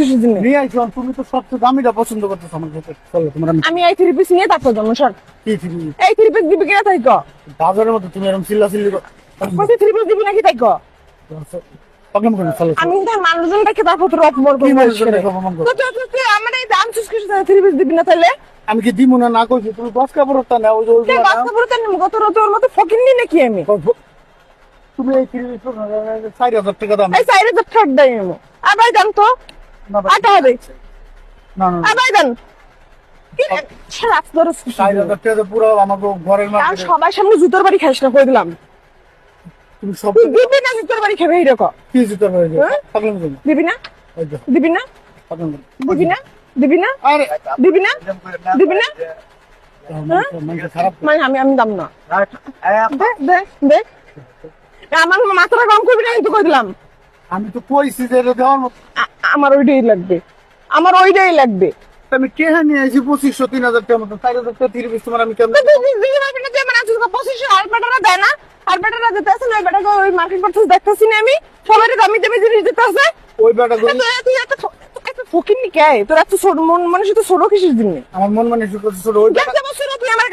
কিসের জন্য? নিয়ে আইছো, তুমি তো সবচেয়ে দামিটা পছন্দ করতেছো আমার কাছে। চলো তোমার আমি এই 3 পিস নিয়ে তারপর যাবো সর। কি থ্রি এই 3 পিস দিবি কিনা তাই ক। বাজারের মতো তুমি এরকম চিল্লাচিল্লি কত 3 পিস দিবি নাকি তাই ক। প্রবলেম করো, চলো আমি তার মানুষজনটাকে তারপর তোর অপমান কি করবো। মানুষজনটাকে অপমান করবো? তুই আমার এই দাম চুজ কিছু 3 পিস দিবি না তাহলে? আমি কি দিব না না কইছি, তুমি দশ কাপড়টা নাও, ওই যে ওইগুলো নাও। বাচ্চা পড়তে নেব কত তোর মতো ফকিন্নি নাকি আমি? তুমি এই 4,000 টাকা দাম। এই সাইডে তো ঠক দেই নেব। আবার জান তো না ভাই, আটা হবে। না না আবার জান কি ছাড়া তোর 4,000 টাকা পুরো আমাকে ঘরের আর মাঝে সবাই সামনে জুতোর বাড়ি খাইস না কই দিলাম। তুমি সব তুই দিবি না জুতোর বাড়ি খাবে এই রকম? কি জুতো হয়ে যায় হ্যাঁ? প্রবলেম করো, দিবি না? ওই যে দিবি না? প্রবলেম করো। দিবি না? দিবি না? আরে দিবি না? দিবি না? মানুষ খারাপ মানে আমি দাম না। দে দে দে। আমার মাথাটা কম করবি না কিন্তু কই দিলাম। আমি তো কইছি যে এটা দেওয়ার মতো। আমার ওইটাই লাগবে। আমার ওইটাই লাগবে। আমি কেহা নিয়ে আইছি 2,500 3,000 টাকা মতো, 4,000 টাকা 3 পিস তোমার আমি কেমন দিদি ভাবি না যে মানে আজকে 25 আর বেটারা দেয় না। আর বেটারা দিতে আছে না বেটাকে ওই মার্কেট করতে দেখতাছি না আমি। সবাই দামি দামি জিনিস দিতে আছে। ওই বেটা গুলো তুই এত ফকিন্নি কে? তোর এত ছোট মন মানুষ তো ছোট কিসের জন্য? আমার মন মানে শুধু ছোট ওই দেখতে বছর তুই আমার